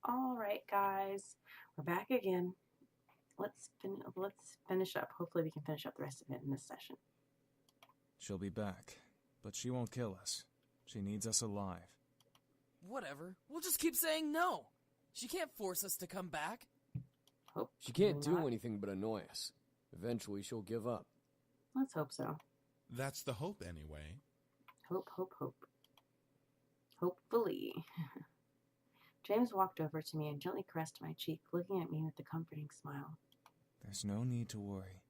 All right, guys, we're back again. Let's finish up. Hopefully, we can finish up the rest of it in this session. She'll be back, but she won't kill us. She needs us alive. Whatever. We'll just keep saying no. She can't force us to come back. She can't do not. anything but annoy us. Eventually, she'll give up. Let's hope so. That's the hope, anyway. Hope. Hopefully. James walked over to me and gently caressed my cheek, looking at me with a comforting smile. There's no need to worry.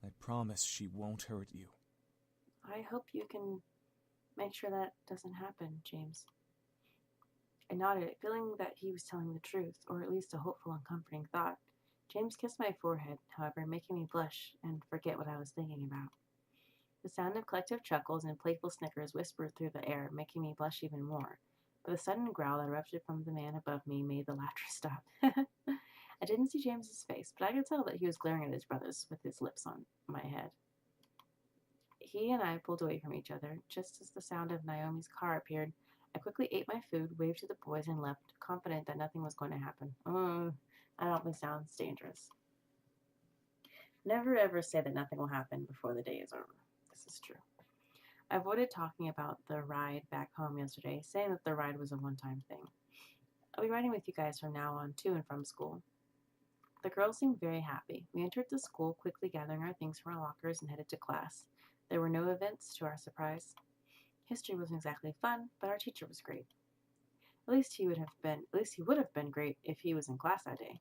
I promise she won't hurt you. I hope you can make sure that doesn't happen, James. I nodded, feeling that he was telling the truth, or at least a hopeful and comforting thought. James kissed my forehead, however, making me blush and forget what I was thinking about. The sound of collective chuckles and playful snickers whispered through the air, making me blush even more. But the sudden growl that erupted from the man above me made the laughter stop. I didn't see James's face, but I could tell that he was glaring at his brothers with his lips on my head. He and I pulled away from each other. Just as the sound of Naomi's car appeared, I quickly ate my food, waved to the boys, and left, confident that nothing was going to happen. That always sounds dangerous. Never ever say that nothing will happen before the day is over. This is true. I avoided talking about the ride back home yesterday, saying that the ride was a one-time thing. I'll be riding with you guys from now on, to and from school. The girls seemed very happy. We entered the school, quickly gathering our things from our lockers and headed to class. There were no events, to our surprise. History wasn't exactly fun, but our teacher was great. At least he would have been great if he was in class that day.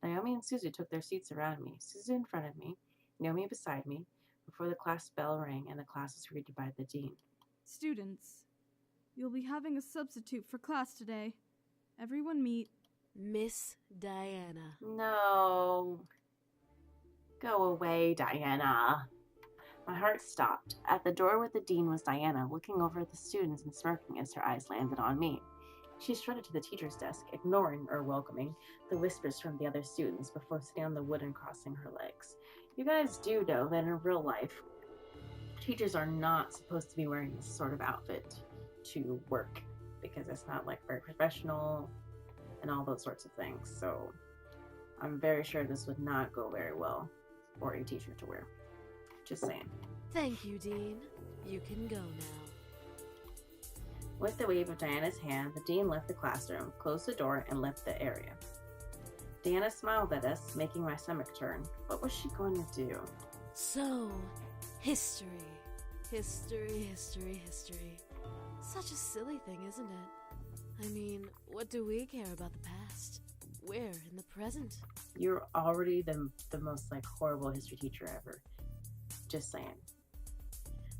Naomi and Suzu took their seats around me, Suzu in front of me, Naomi beside me, before the class bell rang and the class was greeted by the dean. Students, you'll be having a substitute for class today. Everyone meet Miss Diana. No. Go away, Diana. My heart stopped. At the door with the dean was Diana, looking over at the students and smirking as her eyes landed on me. She strutted to the teacher's desk, ignoring or welcoming the whispers from the other students before sitting on the wood and crossing her legs. You guys do know that in real life, teachers are not supposed to be wearing this sort of outfit to work because it's not like very professional and all those sorts of things. So I'm very sure this would not go very well for a teacher to wear. Just saying. Thank you, Dean. You can go now. With the wave of Diana's hand, the dean left the classroom, closed the door, and left the area. Diana smiled at us, making my stomach turn. What was she going to do? So, history. History. Such a silly thing, isn't it? I mean, what do we care about the past? We're in the present. You're already the most horrible history teacher ever. Just saying.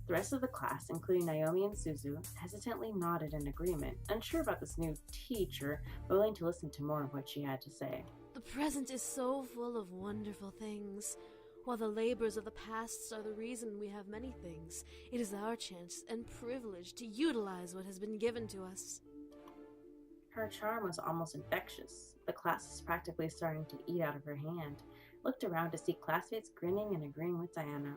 The rest of the class, including Naomi and Suzu, hesitantly nodded in agreement, unsure about this new teacher, but willing to listen to more of what she had to say. The present is so full of wonderful things. While the labors of the past are the reason we have many things, it is our chance and privilege to utilize what has been given to us. Her charm was almost infectious. The class was practically starting to eat out of her hand. Looked around to see classmates grinning and agreeing with Diana.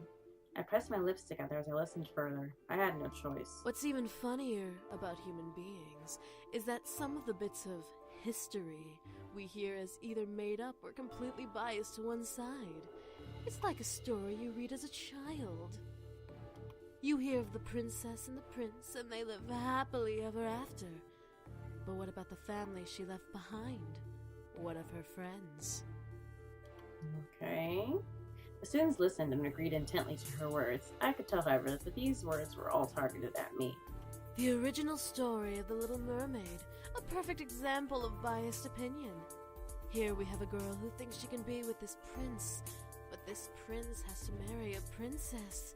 I pressed my lips together as I listened further. I had no choice. What's even funnier about human beings is that some of the bits of history we hear as either made up or completely biased to one side. It's like a story you read as a child. You hear of the princess and the prince, and they live happily ever after. But what about the family she left behind? What of her friends? Okay. The students listened and agreed intently to her words. I could tell, however, that these words were all targeted at me. The original story of the Little Mermaid, a perfect example of biased opinion. Here we have a girl who thinks she can be with this prince, but this prince has to marry a princess.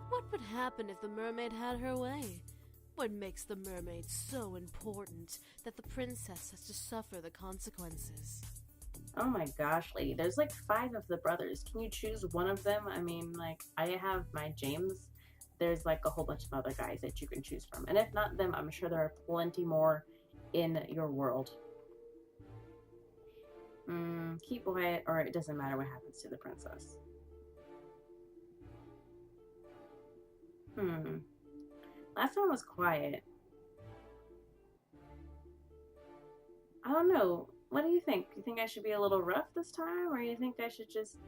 What would happen if the mermaid had her way? What makes the mermaid so important that the princess has to suffer the consequences? Oh my gosh, lady. There's 5 of the brothers. Can you choose one of them? I mean, I have my James. There's a whole bunch of other guys that you can choose from. And if not them, I'm sure there are plenty more in your world. Keep quiet, or it doesn't matter what happens to the princess. Last one was quiet. I don't know. What do you think? You think I should be a little rough this time, or you think I should just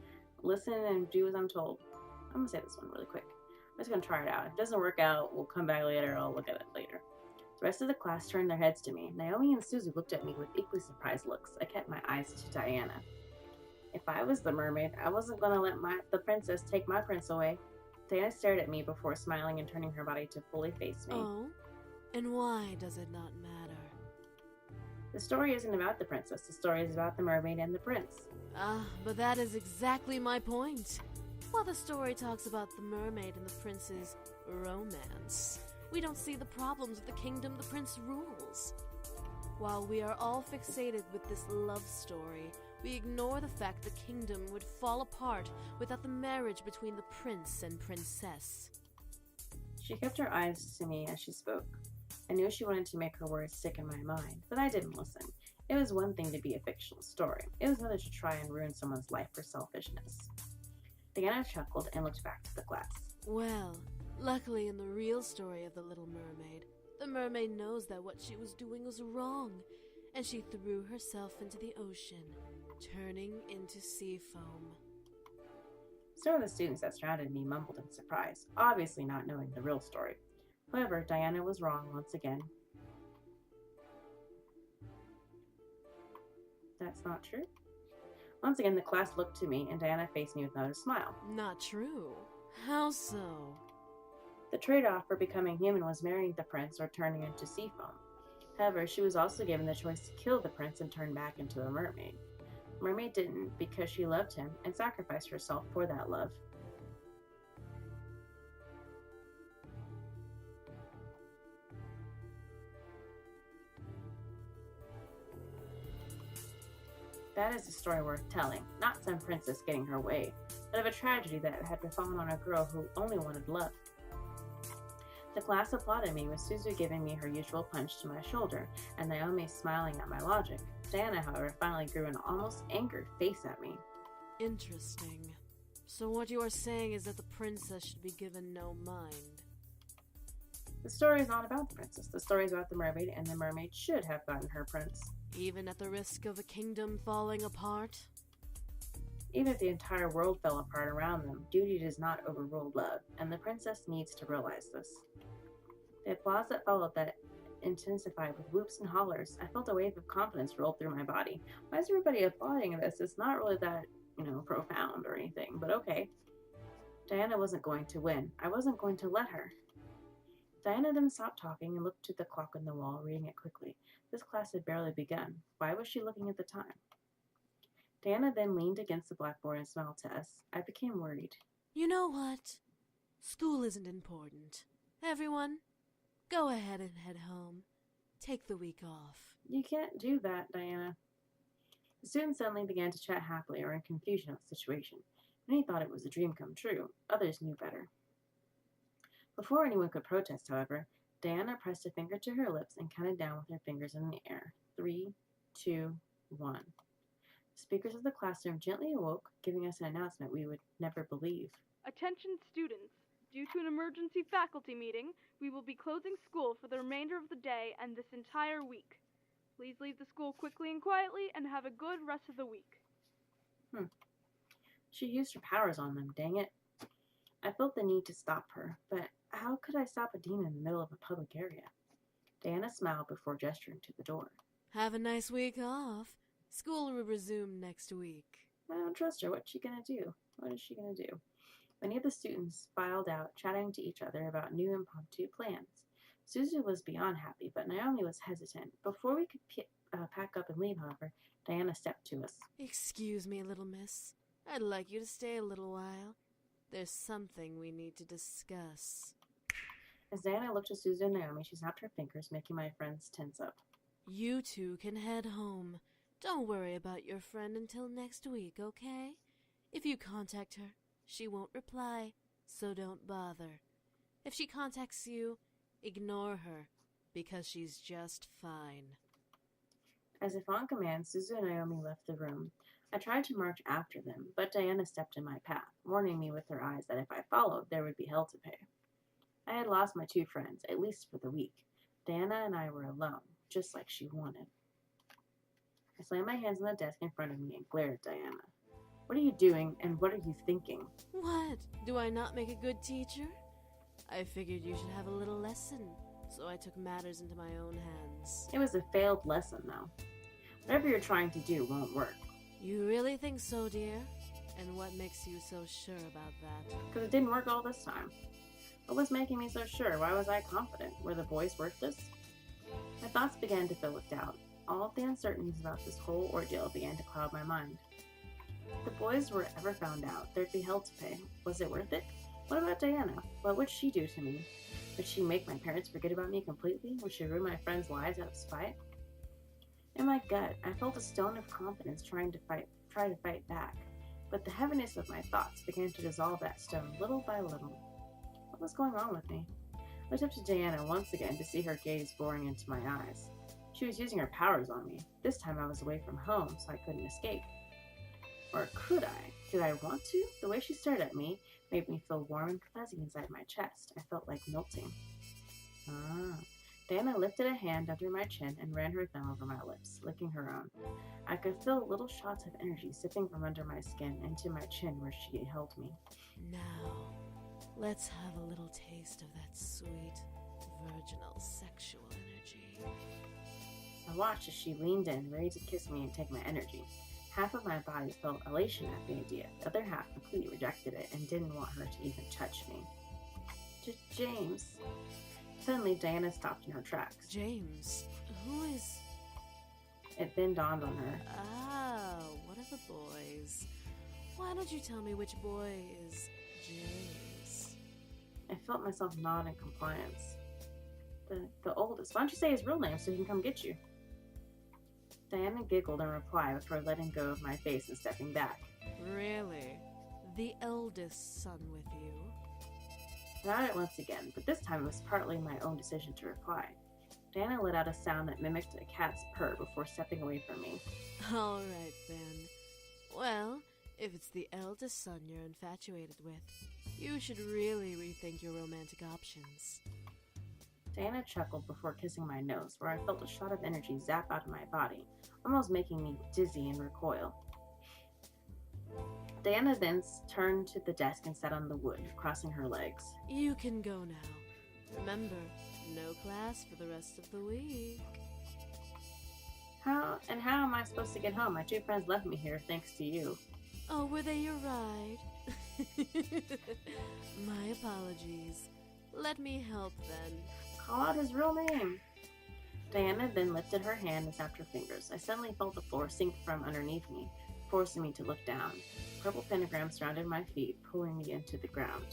listen and do as I'm told? I'm gonna say this one really quick. I'm just gonna try it out. If it doesn't work out, we'll come back later. I'll look at it later. The rest of the class turned their heads to me. Naomi and Suzu looked at me with equally surprised looks. I kept my eyes to Diana. If I was the mermaid, I wasn't gonna let the princess take my prince away. Diana stared at me before smiling and turning her body to fully face me. Oh? And why does it not matter? The story isn't about the princess. The story is about the mermaid and the prince. But that is exactly my point. While the story talks about the mermaid and the prince's romance, we don't see the problems of the kingdom the prince rules. While we are all fixated with this love story, we ignore the fact the kingdom would fall apart without the marriage between the prince and princess. She kept her eyes to me as she spoke. I knew she wanted to make her words stick in my mind, but I didn't listen. It was one thing to be a fictional story. It was another to try and ruin someone's life for selfishness. Diana chuckled and looked back to the class. Well, luckily in the real story of the Little Mermaid, the mermaid knows that what she was doing was wrong, and she threw herself into the ocean, turning into sea foam. Some of the students that surrounded me mumbled in surprise, obviously not knowing the real story. However, Diana was wrong once again. That's not true. Once again, the class looked to me, and Diana faced me with another smile. Not true. How so? The trade-off for becoming human was marrying the prince or turning into sea foam. However, she was also given the choice to kill the prince and turn back into a mermaid. The mermaid didn't because she loved him and sacrificed herself for that love. That is a story worth telling, not some princess getting her way, but of a tragedy that had befallen on a girl who only wanted love. The class applauded me, with Suzu giving me her usual punch to my shoulder, and Naomi smiling at my logic. Diana, however, finally grew an almost angered face at me. Interesting. So what you are saying is that the princess should be given no mind. The story is not about the princess. The story is about the mermaid, and the mermaid should have gotten her prince. Even at the risk of a kingdom falling apart? Even if the entire world fell apart around them, duty does not overrule love, and the princess needs to realize this. The applause that followed that intensified with whoops and hollers. I felt a wave of confidence roll through my body. Why is everybody applauding this? It's not really that, profound or anything, but okay. Diana wasn't going to win. I wasn't going to let her. Diana then stopped talking and looked to the clock on the wall, reading it quickly. This class had barely begun. Why was she looking at the time? Diana then leaned against the blackboard and smiled to us. I became worried. You know what? School isn't important. Everyone, go ahead and head home. Take the week off. You can't do that, Diana. The students suddenly began to chat happily or in confusion of the situation. Many thought it was a dream come true. Others knew better. Before anyone could protest, however, Diana pressed a finger to her lips and counted down with her fingers in the air. 3, 2, 1. The speakers of the classroom gently awoke, giving us an announcement we would never believe. Attention students. Due to an emergency faculty meeting, we will be closing school for the remainder of the day and this entire week. Please leave the school quickly and quietly and have a good rest of the week. She used her powers on them, dang it. I felt the need to stop her, but how could I stop a demon in the middle of a public area? Diana smiled before gesturing to the door. Have a nice week off. School will resume next week. I don't trust her. What's she gonna do? What is she gonna do? Many of the students filed out, chatting to each other about new impromptu plans. Suzu was beyond happy, but Naomi was hesitant. Before we could pack up and leave, however, Diana stepped to us. Excuse me, little miss. I'd like you to stay a little while. There's something we need to discuss. As Diana looked at Suzu and Naomi, she snapped her fingers, making my friends tense up. You two can head home. Don't worry about your friend until next week, okay? If you contact her, she won't reply, so don't bother. If she contacts you, ignore her, because she's just fine. As if on command, Suzu and Naomi left the room. I tried to march after them, but Diana stepped in my path, warning me with her eyes that if I followed, there would be hell to pay. I had lost my two friends, at least for the week. Diana and I were alone, just like she wanted. I slammed my hands on the desk in front of me and glared at Diana. What are you doing, and what are you thinking? What? Do I not make a good teacher? I figured you should have a little lesson, so I took matters into my own hands. It was a failed lesson, though. Whatever you're trying to do won't work. You really think so, dear? And what makes you so sure about that? Because it didn't work all this time. What was making me so sure? Why was I confident? Were the boys worthless? My thoughts began to fill with doubt. All of the uncertainties about this whole ordeal began to cloud my mind. If the boys were ever found out, there'd be hell to pay. Was it worth it? What about Diana? What would she do to me? Would she make my parents forget about me completely? Would she ruin my friends' lives out of spite? In my gut, I felt a stone of confidence try to fight back, but the heaviness of my thoughts began to dissolve that stone little by little. What was going on with me? I looked up to Diana once again to see her gaze boring into my eyes. She was using her powers on me. This time I was away from home, so I couldn't escape. Or could I? Did I want to? The way she stared at me made me feel warm and fuzzy inside my chest. I felt like melting. Diana lifted a hand under my chin and ran her thumb over my lips, licking her own. I could feel little shots of energy sipping from under my skin into my chin where she held me. Now, let's have a little taste of that sweet, virginal sexual energy. I watched as she leaned in, ready to kiss me and take my energy. Half of my body felt elation at the idea. The other half completely rejected it and didn't want her to even touch me. James. Suddenly, Diana stopped in her tracks. James, who is... It then dawned on her. Ah, one of the boys. Why don't you tell me which boy is James? I felt myself nod in compliance. The oldest. Why don't you say his real name so he can come get you? Diana giggled in reply before letting go of my face and stepping back. Really? The eldest son with you? I nodded once again, but this time it was partly my own decision to reply. Diana let out a sound that mimicked a cat's purr before stepping away from me. All right, then. Well, if it's the eldest son you're infatuated with, you should really rethink your romantic options. Diana chuckled before kissing my nose, where I felt a shot of energy zap out of my body, almost making me dizzy and recoil. Diana then turned to the desk and sat on the wood, crossing her legs. You can go now. Remember, no class for the rest of the week. How am I supposed to get home? My two friends left me here thanks to you. Oh, were they your ride? My apologies. Let me help then. Call out his real name. Diana then lifted her hand and snapped her fingers. I suddenly felt the floor sink from underneath me, forcing me to look down. A purple pentagram surrounded my feet, pulling me into the ground.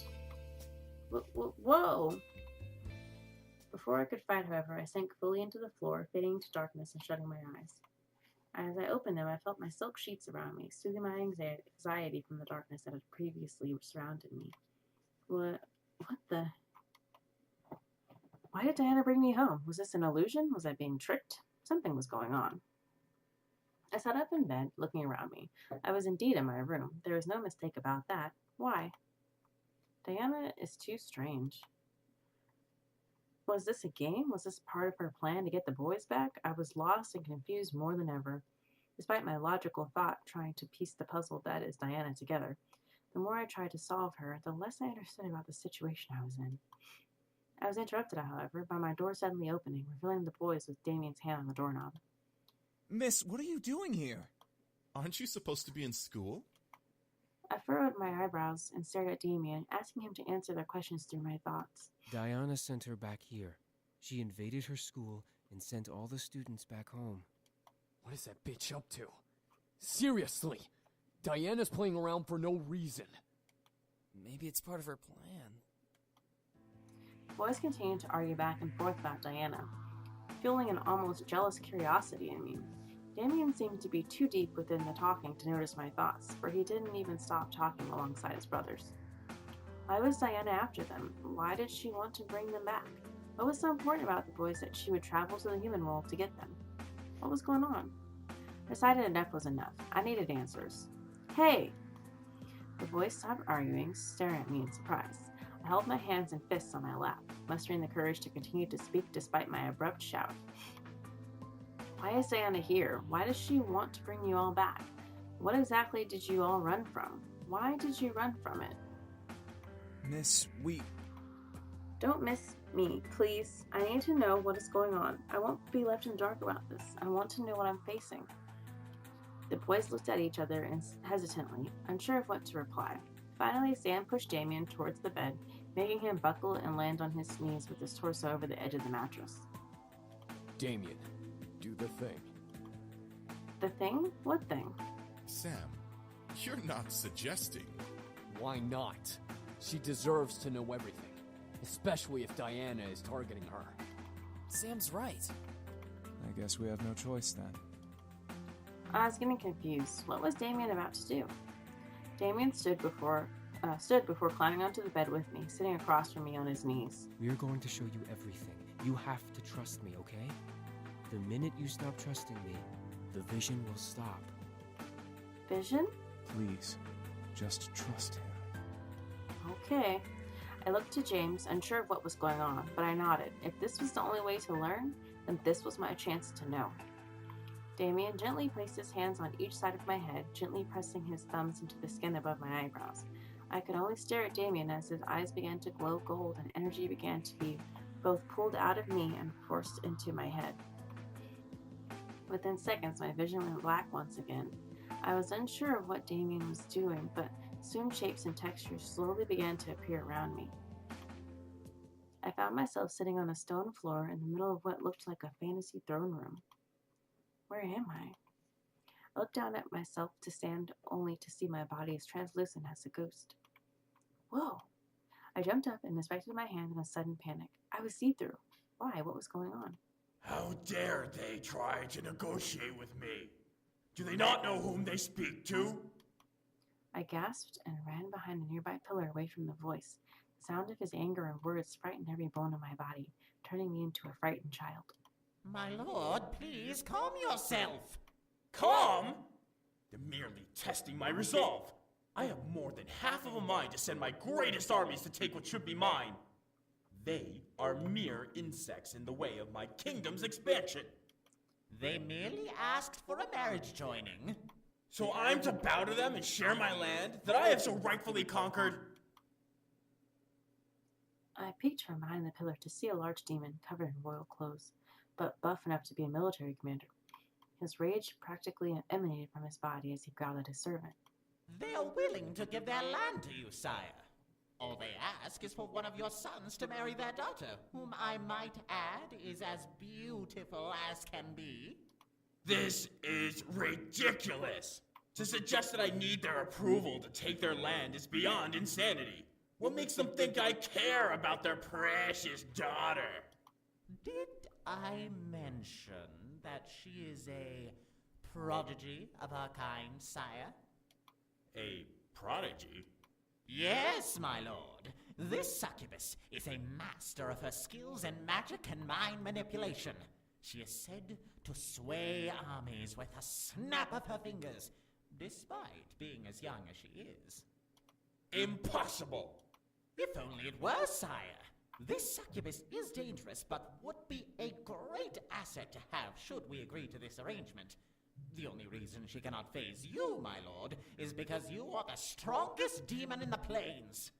Whoa! Before I could fight, however, I sank fully into the floor, fading to darkness and shutting my eyes. As I opened them, I felt my silk sheets around me, soothing my anxiety from the darkness that had previously surrounded me. What the... Why did Diana bring me home? Was this an illusion? Was I being tricked? Something was going on. I sat up in bed, looking around me. I was indeed in my room. There was no mistake about that. Why? Diana is too strange. Was this a game? Was this part of her plan to get the boys back? I was lost and confused more than ever. Despite my logical thought trying to piece the puzzle that is Diana together, the more I tried to solve her, the less I understood about the situation I was in. I was interrupted, however, by my door suddenly opening, revealing the boys with Damien's hand on the doorknob. Miss, what are you doing here? Aren't you supposed to be in school? I furrowed my eyebrows and stared at Damien, asking him to answer their questions through my thoughts. Diana sent her back here. She invaded her school and sent all the students back home. What is that bitch up to? Seriously! Diana's playing around for no reason. Maybe it's part of her plan. The boys continued to argue back and forth about Diana, fueling an almost jealous curiosity in me. Damien seemed to be too deep within the talking to notice my thoughts, for he didn't even stop talking alongside his brothers. Why was Diana after them? Why did she want to bring them back? What was so important about the boys that she would travel to the human world to get them? What was going on? I decided enough was enough. I needed answers. Hey! The boys stopped arguing, staring at me in surprise. I held my hands and fists on my lap, mustering the courage to continue to speak despite my abrupt shout. Why is Diana here? Why does she want to bring you all back? What exactly did you all run from? Why did you run from it? Miss, Don't miss me, please. I need to know what is going on. I won't be left in the dark about this. I want to know what I'm facing. The boys looked at each other hesitantly, unsure of what to reply. Finally, Sam pushed Damien towards the bed, making him buckle and land on his knees with his torso over the edge of the mattress. Damien, do the thing. The thing? What thing? Sam, you're not suggesting. Why not? She deserves to know everything, especially if Diana is targeting her. Sam's right. I guess we have no choice then. I was getting confused. What was Damien about to do? Damien stood before climbing onto the bed with me, sitting across from me on his knees. We are going to show you everything. You have to trust me, okay? The minute you stop trusting me, the vision will stop. Vision? Please, just trust him. Okay. I looked to James, unsure of what was going on, but I nodded. If this was the only way to learn, then this was my chance to know. Damien gently placed his hands on each side of my head, gently pressing his thumbs into the skin above my eyebrows. I could only stare at Damien as his eyes began to glow gold and energy began to be both pulled out of me and forced into my head. Within seconds, my vision went black once again. I was unsure of what Damien was doing, but soon shapes and textures slowly began to appear around me. I found myself sitting on a stone floor in the middle of what looked like a fantasy throne room. Where am I? I looked down at myself to stand only to see my body as translucent as a ghost. Whoa! I jumped up and inspected my hand in a sudden panic. I was see-through. Why? What was going on? How dare they try to negotiate with me? Do they not know whom they speak to? I gasped and ran behind a nearby pillar away from the voice. The sound of his anger and words frightened every bone in my body, turning me into a frightened child. My lord, please calm yourself. Calm? They're merely testing my resolve. I have more than half of a mind to send my greatest armies to take what should be mine. They are mere insects in the way of my kingdom's expansion. They merely asked for a marriage joining. So I'm to bow to them and share my land that I have so rightfully conquered? I peeked from behind the pillar to see a large demon covered in royal clothes, but buff enough to be a military commander. His rage practically emanated from his body as he growled at his servant. They are willing to give their land to you, sire. All they ask is for one of your sons to marry their daughter, whom I might add is as beautiful as can be. This is ridiculous! To suggest that I need their approval to take their land is beyond insanity. What makes them think I care about their precious daughter? Did I mention that she is a prodigy of her kind, sire? A prodigy? Yes, my lord. This succubus is a master of her skills in magic and mind manipulation. She is said to sway armies with a snap of her fingers, despite being as young as she is. Impossible! If only it were, sire. This succubus is dangerous, but would be a great asset to have should we agree to this arrangement. The only reason she cannot phase you, my lord, is because you are the strongest demon in the plains.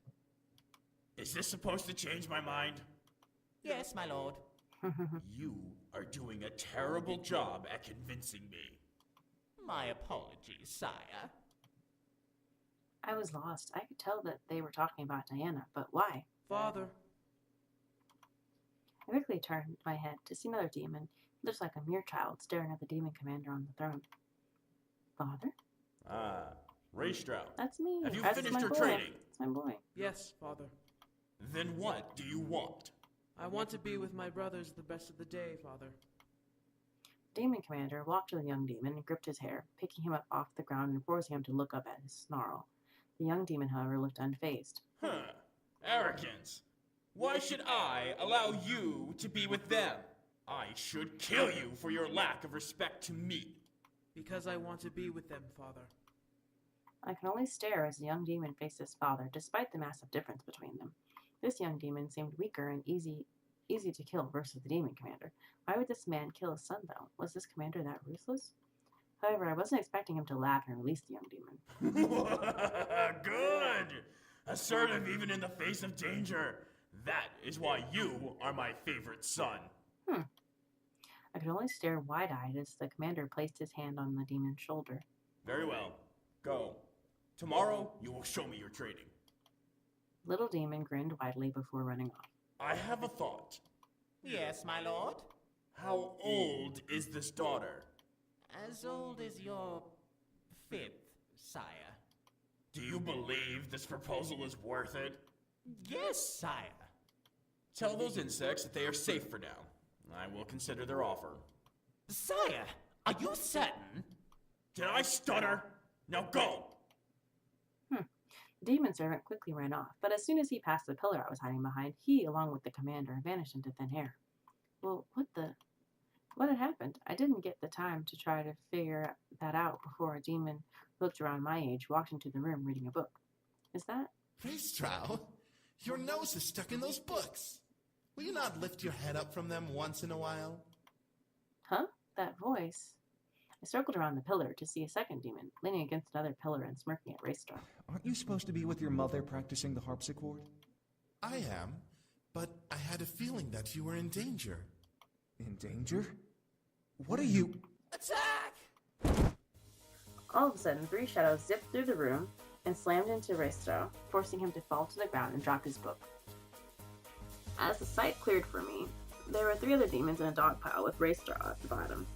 Is this supposed to change my mind? Yes, my lord. You are doing a terrible job at convincing me. My apologies, sire. I was lost. I could tell that they were talking about Diana, but why? Father. I quickly turned my head to see another demon. He looked like a mere child staring at the demon commander on the throne. Father? Ah, Ray Stroud. That's me. Have you That's finished my your boy. training? That's my boy. Yes, Father. Then what do you want? I want to be with my brothers the best of the day, Father. The demon commander walked to the young demon and gripped his hair, picking him up off the ground and forcing him to look up at his snarl. The young demon, however, looked unfazed. Arrogance. Why should I allow you to be with them? I should kill you for your lack of respect to me. Because I want to be with them, Father. I could only stare as the young demon faced his father, despite the massive difference between them. This young demon seemed weaker and easy to kill versus the demon commander. Why would this man kill his son, though? Was this commander that ruthless? However, I wasn't expecting him to laugh and release the young demon. Good! Assertive even in the face of danger. That is why you are my favorite son. I could only stare wide-eyed as the commander placed his hand on the demon's shoulder. Very well. Go. Tomorrow, you will show me your training. Little demon grinned widely before running off. I have a thought. Yes, my lord? How old is this daughter? As old as your 5th, sire. Do you believe this proposal is worth it? Yes, sire. Tell those insects that they are safe for now. I will consider their offer. Sire, are you certain? Did I stutter? Now go! The demon servant quickly ran off, but as soon as he passed the pillar I was hiding behind, he, along with the commander, vanished into thin air. Well, what had happened? I didn't get the time to try to figure that out before a demon looked around my age, walked into the room reading a book. Is that? Raestrow, your nose is stuck in those books. Will you not lift your head up from them once in a while? Huh? That voice. I circled around the pillar to see a second demon, leaning against another pillar and smirking at Raestrow. Aren't you supposed to be with your mother practicing the harpsichord? I am, but I had a feeling that you were in danger. In danger? What are you... Attack! All of a sudden, 3 shadows zipped through the room and slammed into Raestrow, forcing him to fall to the ground and drop his book. As the sight cleared for me, there were 3 other demons in a dog pile with Raestrow at the bottom.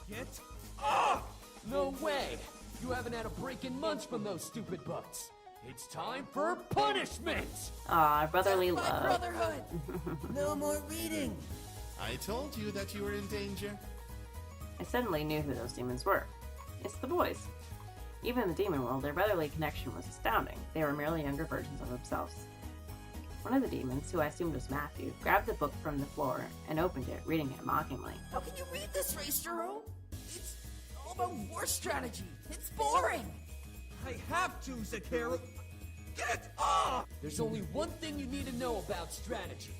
Get up! No way! You haven't had a break in months from those stupid butts. It's time for punishment! Aw, brotherly My love. brotherhood! No more reading! I told you that you were in danger. I suddenly knew who those demons were. It's the boys. Even in the demon world, their brotherly connection was astounding. They were merely younger versions of themselves. One of the demons, who I assumed was Matthew, grabbed the book from the floor and opened it, reading it mockingly. How can you read this, Raestro? It's all about war strategy. It's boring. I have to, Zakaru. Get up! There's only one thing you need to know about strategy.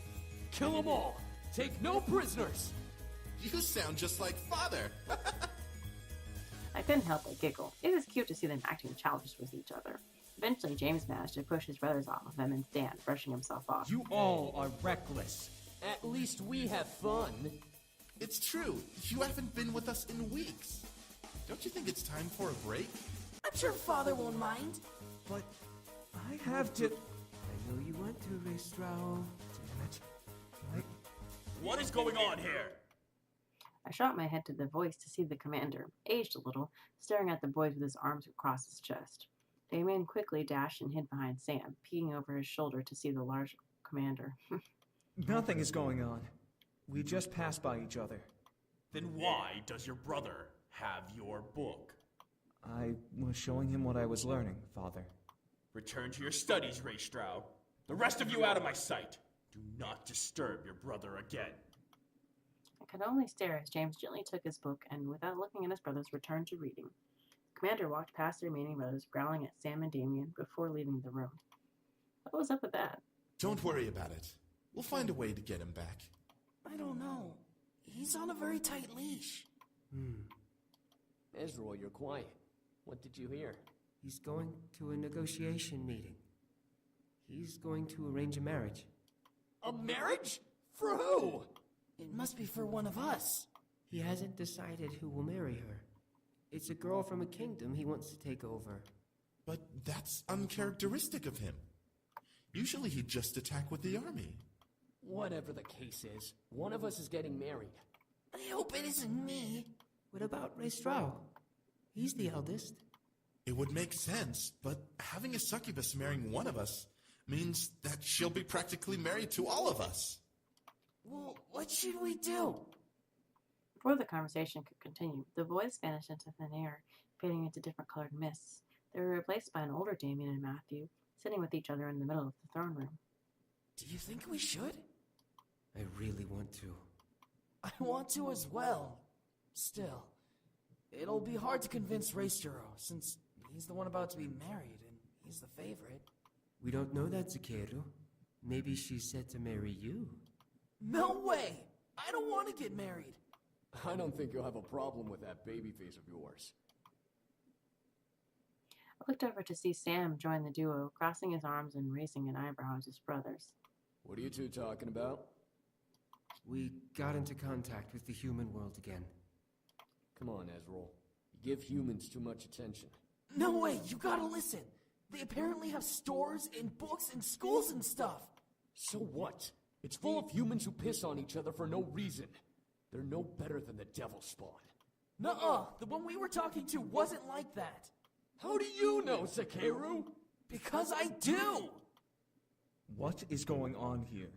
Kill them all. Take no prisoners. You sound just like father. I couldn't help but giggle. It was cute to see them acting childish with each other. Eventually, James managed to push his brothers off of him and stand, brushing himself off. You all are reckless. At least we have fun. It's true. You haven't been with us in weeks. Don't you think it's time for a break? I'm sure Father won't mind. But I have to... I know you want to, Raestrow. Damn it. What is going on here? I shot my head to the voice to see the commander, aged a little, staring at the boys with his arms across his chest. Damien quickly dashed and hid behind Sam, peeking over his shoulder to see the large commander. Nothing is going on. We just passed by each other. Then why does your brother have your book? I was showing him what I was learning, Father. Return to your studies, Raestrow. The rest of you out of my sight. Do not disturb your brother again. I could only stare as James gently took his book and, without looking at his brothers, returned to reading. The commander walked past the remaining brothers, growling at Sam and Damien before leaving the room. What was up with that? Don't worry about it. We'll find a way to get him back. I don't know. He's on a very tight leash. Ezra, you're quiet. What did you hear? He's going to a negotiation meeting. He's going to arrange a marriage. A marriage? For who? It must be for one of us. He hasn't decided who will marry her. It's a girl from a kingdom he wants to take over. But that's uncharacteristic of him. Usually he'd just attack with the army. Whatever the case is, one of us is getting married. I hope it isn't me. What about Raestrow? He's the eldest. It would make sense, but having a succubus marrying one of us means that she'll be practically married to all of us. Well, what should we do? Before the conversation could continue, the boys vanished into thin air, fading into different colored mists. They were replaced by an older Damien and Matthew, sitting with each other in the middle of the throne room. Do you think we should? I really want to. I want to as well. Still, it'll be hard to convince Raestro, since he's the one about to be married, and he's the favorite. We don't know that, Zakaru. Maybe she's set to marry you. No way! I don't want to get married. I don't think you'll have a problem with that baby face of yours. I looked over to see Sam join the duo, crossing his arms and raising an eyebrow at his brothers. What are you two talking about? We got into contact with the human world again. Come on, Ezreal. You give humans too much attention. No way, you gotta listen. They apparently have stores and books and schools and stuff. So what? It's full of humans who piss on each other for no reason. They're no better than the devil spawn. Nuh-uh, the one we were talking to wasn't like that. How do you know, Sakeru? Because I do! What is going on here?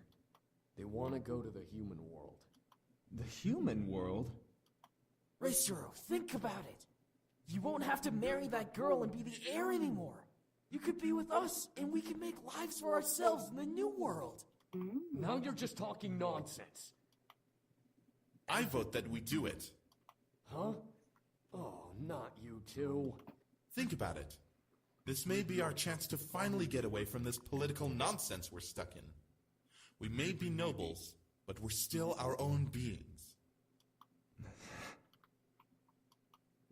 They want to go to the human world. The human world? Raisturo, think about it. You won't have to marry that girl and be the heir anymore. You could be with us, and we can make lives for ourselves in the new world. Now you're just talking nonsense. I vote that we do it. Huh? Oh, not you two. Think about it. This may be our chance to finally get away from this political nonsense we're stuck in. We may be nobles, but we're still our own beings.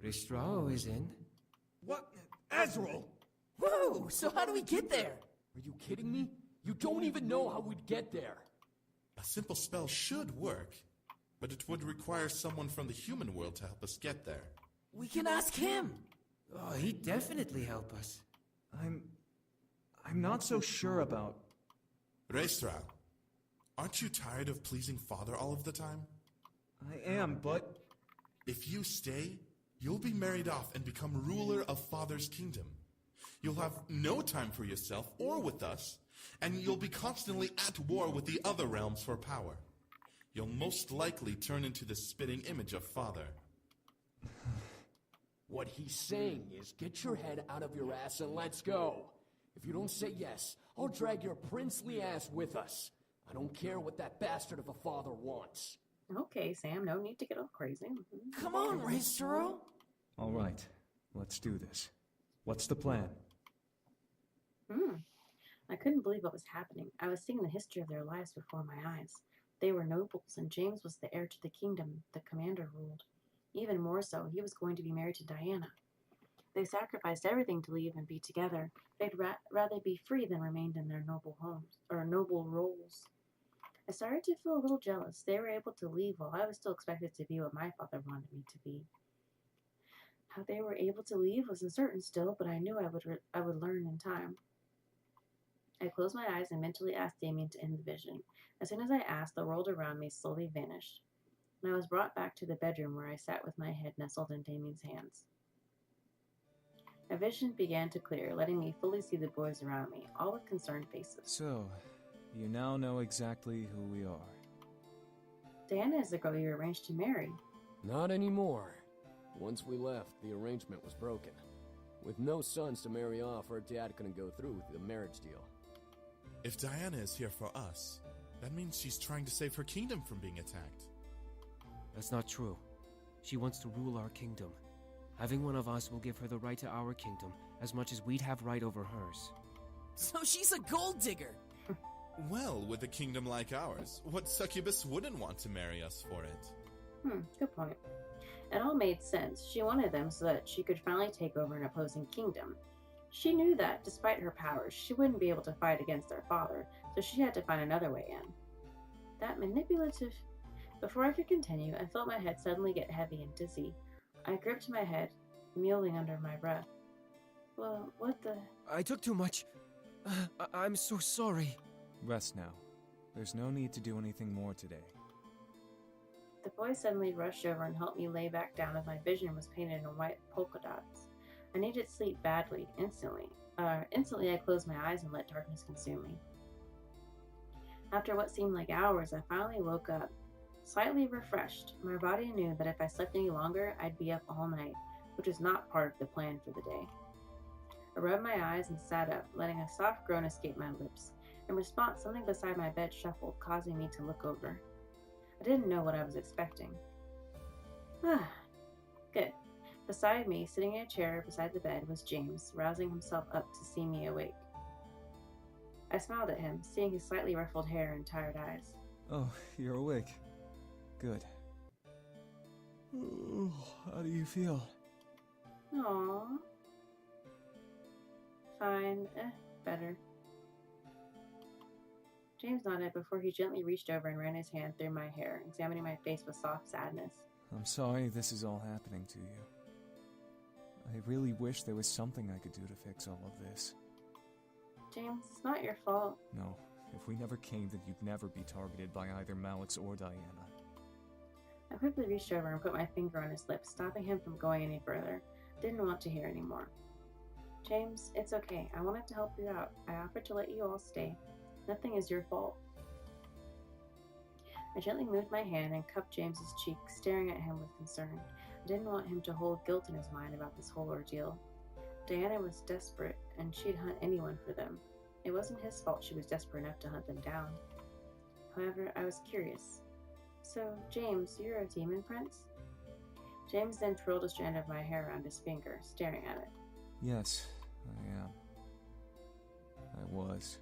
Ristrao is in. What? Ezreal! Woo! So how do we get there? Are you kidding me? You don't even know how we'd get there. A simple spell should work, but it would require someone from the human world to help us get there. We can ask him. Oh, he'd definitely help us. I'm not so sure about... Reistra, aren't you tired of pleasing Father all of the time? I am, but... If you stay, you'll be married off and become ruler of Father's kingdom. You'll have no time for yourself or with us, and you'll be constantly at war with the other realms for power. You'll most likely turn into the spitting image of Father. What he's saying is, get your head out of your ass and let's go. If you don't say yes, I'll drag your princely ass with us. I don't care what that bastard of a father wants. Okay, Sam, no need to get all crazy. Come on, Raisturo. All right, let's do this. What's the plan? I couldn't believe what was happening. I was seeing the history of their lives before my eyes. They were nobles, and James was the heir to the kingdom the commander ruled. Even more so, he was going to be married to Diana. They sacrificed everything to leave and be together. They'd rather be free than remained in their noble homes, or noble roles. I started to feel a little jealous. They were able to leave while I was still expected to be what my father wanted me to be. How they were able to leave was uncertain still, but I knew I would learn in time. I closed my eyes and mentally asked Damien to end the vision. As soon as I asked, the world around me slowly vanished, and I was brought back to the bedroom where I sat with my head nestled in Damien's hands. My vision began to clear, letting me fully see the boys around me, all with concerned faces. So, you now know exactly who we are. Diana is the girl you arranged to marry. Not anymore. Once we left, the arrangement was broken. With no sons to marry off, her dad couldn't go through with the marriage deal. If Diana is here for us, that means she's trying to save her kingdom from being attacked. That's not true. She wants to rule our kingdom. Having one of us will give her the right to our kingdom, as much as we'd have right over hers. So she's a gold digger. Well, with a kingdom like ours, what succubus wouldn't want to marry us for it? Good point. It all made sense. She wanted them so that she could finally take over an opposing kingdom. She knew that, despite her powers, she wouldn't be able to fight against their father, so she had to find another way in. That manipulative... Before I could continue, I felt my head suddenly get heavy and dizzy. I gripped my head, mewling under my breath. Well, what the... I took too much. I'm so sorry. Rest now. There's no need to do anything more today. The boy suddenly rushed over and helped me lay back down as my vision was painted in white polka dots. I needed sleep badly, instantly. Instantly I closed my eyes and let darkness consume me. After what seemed like hours, I finally woke up. Slightly refreshed, my body knew that if I slept any longer, I'd be up all night, which was not part of the plan for the day. I rubbed my eyes and sat up, letting a soft groan escape my lips. In response, something beside my bed shuffled, causing me to look over. I didn't know what I was expecting. Good. Beside me, sitting in a chair beside the bed, was James, rousing himself up to see me awake. I smiled at him, seeing his slightly ruffled hair and tired eyes. Oh, you're awake. Good. Oh, how do you feel? Aww. Fine. Better. James nodded before he gently reached over and ran his hand through my hair, examining my face with soft sadness. I'm sorry this is all happening to you. I really wish there was something I could do to fix all of this. James, it's not your fault. No, if we never came, then you'd never be targeted by either Malix or Diana. I quickly reached over and put my finger on his lips, stopping him from going any further. I didn't want to hear anymore. James, it's okay. I wanted to help you out. I offered to let you all stay. Nothing is your fault. I gently moved my hand and cupped James's cheek, staring at him with concern. I didn't want him to hold guilt in his mind about this whole ordeal. Diana was desperate, and she'd hunt anyone for them. It wasn't his fault she was desperate enough to hunt them down. However, I was curious. So, James, you're a demon prince? James then twirled a strand of my hair around his finger, staring at it. Yes, I am. I was.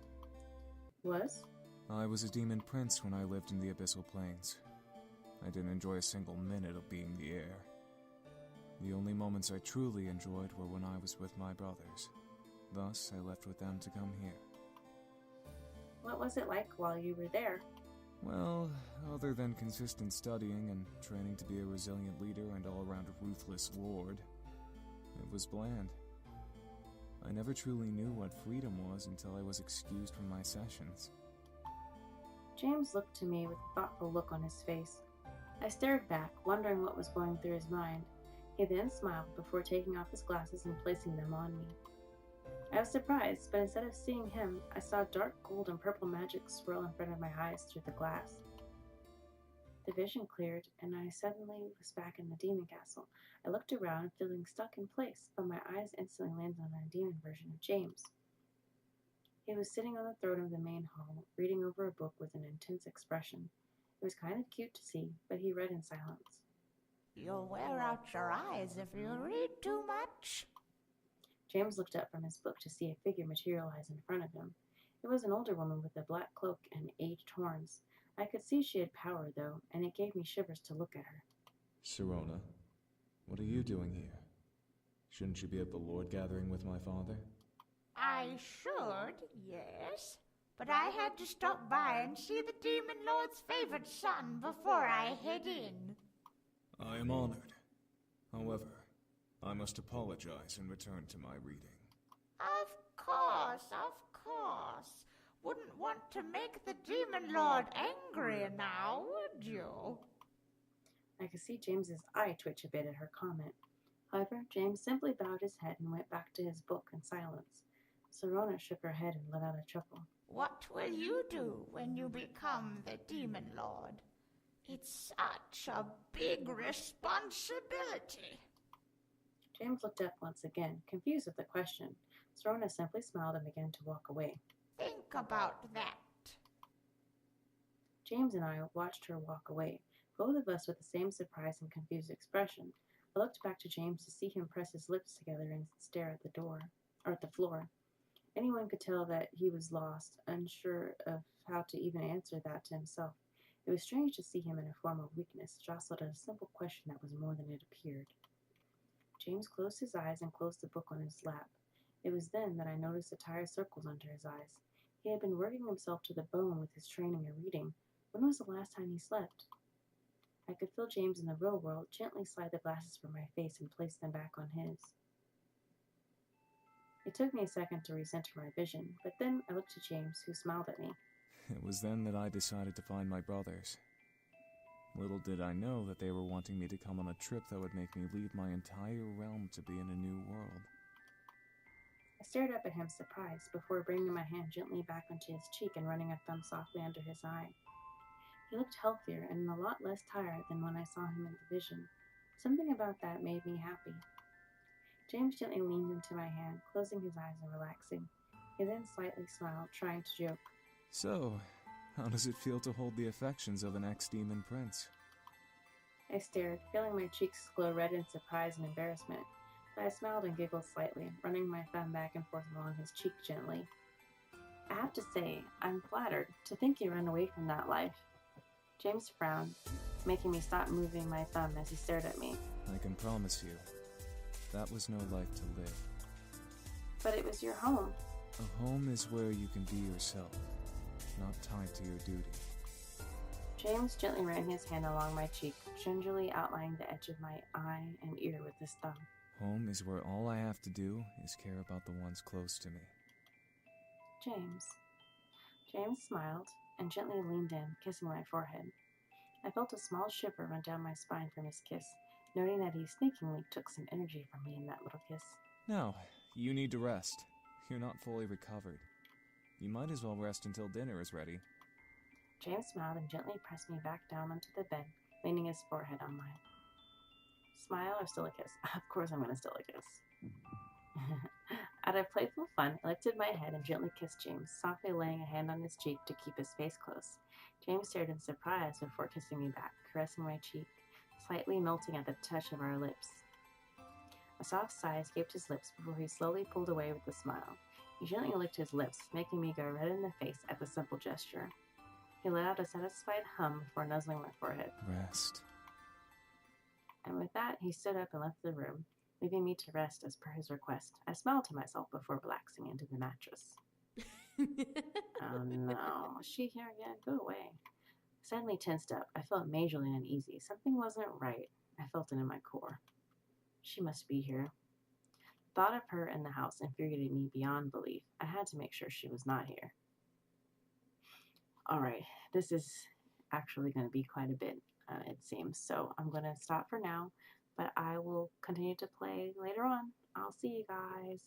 Was? I was a demon prince when I lived in the Abyssal Plains. I didn't enjoy a single minute of being the heir. The only moments I truly enjoyed were when I was with my brothers. Thus, I left with them to come here. What was it like while you were there? Well, other than consistent studying and training to be a resilient leader and all-around ruthless lord, it was bland. I never truly knew what freedom was until I was excused from my sessions. James looked to me with a thoughtful look on his face. I stared back, wondering what was going through his mind. He then smiled before taking off his glasses and placing them on me. I was surprised, but instead of seeing him, I saw dark gold and purple magic swirl in front of my eyes through the glass. The vision cleared, and I suddenly was back in the demon castle. I looked around, feeling stuck in place, but my eyes instantly landed on a demon version of James. He was sitting on the throne of the main hall, reading over a book with an intense expression. It was kind of cute to see, but he read in silence. You'll wear out your eyes if you read too much. James looked up from his book to see a figure materialize in front of him. It was an older woman with a black cloak and aged horns. I could see she had power, though, and it gave me shivers to look at her. Sirona, what are you doing here? Shouldn't you be at the Lord gathering with my father? I should, yes. But I had to stop by and see the Demon Lord's favorite son before I head in. I am honored. However, I must apologize and return to my reading. Of course. Wouldn't want to make the Demon Lord angry now, would you? I could see James's eye twitch a bit at her comment. However, James simply bowed his head and went back to his book in silence. Sirona shook her head and let out a chuckle. What will you do when you become the Demon Lord? It's such a big responsibility. James looked up once again, confused with the question. Sirona simply smiled and began to walk away. Think about that. James and I watched her walk away, both of us with the same surprised and confused expression. I looked back to James to see him press his lips together and stare at the floor. Anyone could tell that he was lost, unsure of how to even answer that to himself. It was strange to see him in a form of weakness, jostled at a simple question that was more than it appeared. James closed his eyes and closed the book on his lap. It was then that I noticed the tired circles under his eyes. He had been working himself to the bone with his training and reading. When was the last time he slept? I could feel James in the real world gently slide the glasses from my face and place them back on his. It took me a second to recenter my vision, but then I looked to James, who smiled at me. It was then that I decided to find my brothers. Little did I know that they were wanting me to come on a trip that would make me leave my entire realm to be in a new world. I stared up at him surprised before bringing my hand gently back onto his cheek and running a thumb softly under his eye. He looked healthier and a lot less tired than when I saw him in the vision. Something about that made me happy. James gently leaned into my hand, closing his eyes and relaxing. He then slightly smiled, trying to joke. So, how does it feel to hold the affections of an ex-demon prince? I stared, feeling my cheeks glow red in surprise and embarrassment, but I smiled and giggled slightly, running my thumb back and forth along his cheek gently. I have to say, I'm flattered to think you ran away from that life. James frowned, making me stop moving my thumb as he stared at me. I can promise you, that was no life to live. But it was your home. A home is where you can be yourself, not tied to your duty. James gently ran his hand along my cheek, gingerly outlining the edge of my eye and ear with his thumb. Home is where all I have to do is care about the ones close to me. James. James smiled and gently leaned in, kissing my forehead. I felt a small shiver run down my spine from his kiss, noting that he sneakingly took some energy from me in that little kiss. Now, you need to rest. You're not fully recovered. You might as well rest until dinner is ready. James smiled and gently pressed me back down onto the bed, leaning his forehead on mine. Smile or still a kiss? Of course I'm going to still a kiss. Out of playful fun, I lifted my head and gently kissed James, softly laying a hand on his cheek to keep his face close. James stared in surprise before kissing me back, caressing my cheek, slightly melting at the touch of our lips. A soft sigh escaped his lips before he slowly pulled away with a smile. He gently licked his lips, making me go red in the face at the simple gesture. He let out a satisfied hum before nuzzling my forehead. Rest. And with that, he stood up and left the room, leaving me to rest as per his request. I smiled to myself before relaxing into the mattress. Oh no, was she here again? Go away. I suddenly tensed up. I felt majorly uneasy. Something wasn't right. I felt it in my core. She must be here. The thought of her in the house infuriated me beyond belief. I had to make sure she was not here. Alright, this is actually going to be quite a bit, it seems. So I'm going to stop for now, but I will continue to play later on. I'll see you guys.